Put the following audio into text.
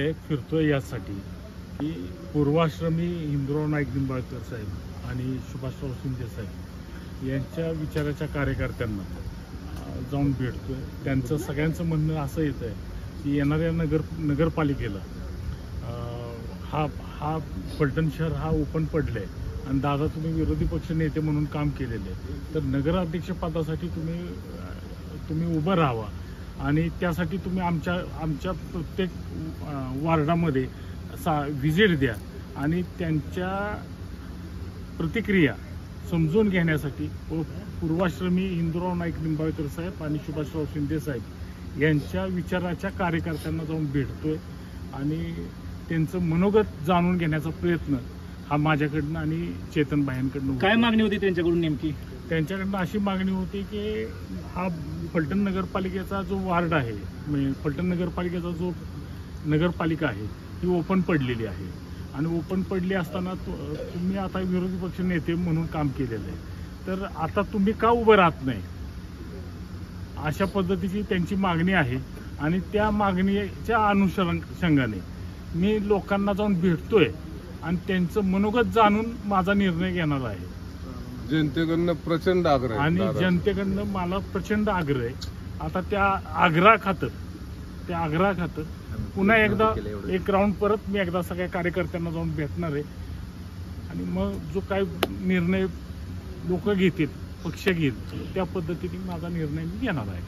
आलोय फिरतोय यासाठी की पूर्वाश्रमी हिंदुराव नाईक निंबाळकर साहेब आणि सुभाषराव शिंदे साहेब यांच्या विचाराच्या कार्यकर्त्यांना जाऊन भेटतोय। त्यांचं सगळ्यांचं म्हणणं असं येतं आहे की येणाऱ्या नगरपालिकेला हा फलटण शहर हा ओपन पडलं आहे आणि दादा तुम्ही विरोधी पक्ष नेते म्हणून काम केलेलं आहे, तर नगराध्यक्षपदासाठी तुम्ही उभं राहावा आणि त्यासाठी तुम्ही आमच्या प्रत्येक वार्डामध्ये व्हिजिट द्या आणि त्यांच्या प्रतिक्रिया समजून घेण्यासाठी व पूर्वाश्रमी हिंदुराव नाईक निंबाळकर साहेब आणि सुभाषराव शिंदे साहेब यांच्या विचाराच्या कार्यकर्त्यांना जाऊन भेटतोय आणि त्यांचं मनोगत जाणून घेण्याचा प्रयत्न हा माझ्याकडनं आणि चेतन भायांकडनं। काय मागणी होती त्यांच्याकडून नेमकी? त्यांच्याकडनं अशी मागणी होती की हा फलटण नगरपालिकेचा जो वार्ड आहे, म्हणजे फलटण नगरपालिकेचा जो नगरपालिका आहे ही ओपन पडलेली आहे आणि ओपन पडली असताना तुम्ही आता विरोधी पक्ष नेते म्हणून काम केलेलं आहे, तर आता तुम्ही का उभं राहत नाही, अशा पद्धतीची त्यांची मागणी आहे। आणि त्या मागणीच्या अनुषंगाने मी लोकांना जाऊन भेटतोय आणि त्यांचं मनोगत जाणून माझा निर्णय घेणार आहे। जनतेकडनं प्रचंड आग्रह आणि जनतेकडनं मला प्रचंड आग्रह आहे। आता त्या आग्रहाखातर पुन्हा एकदा एक राऊंड परत मी एकदा सगळ्या कार्यकर्त्यांना जाऊन भेटणार आहे आणि मग जो काय निर्णय लोक घेतील, पक्ष घेतील, त्या पद्धतीने माझा निर्णय मी घेणार आहे।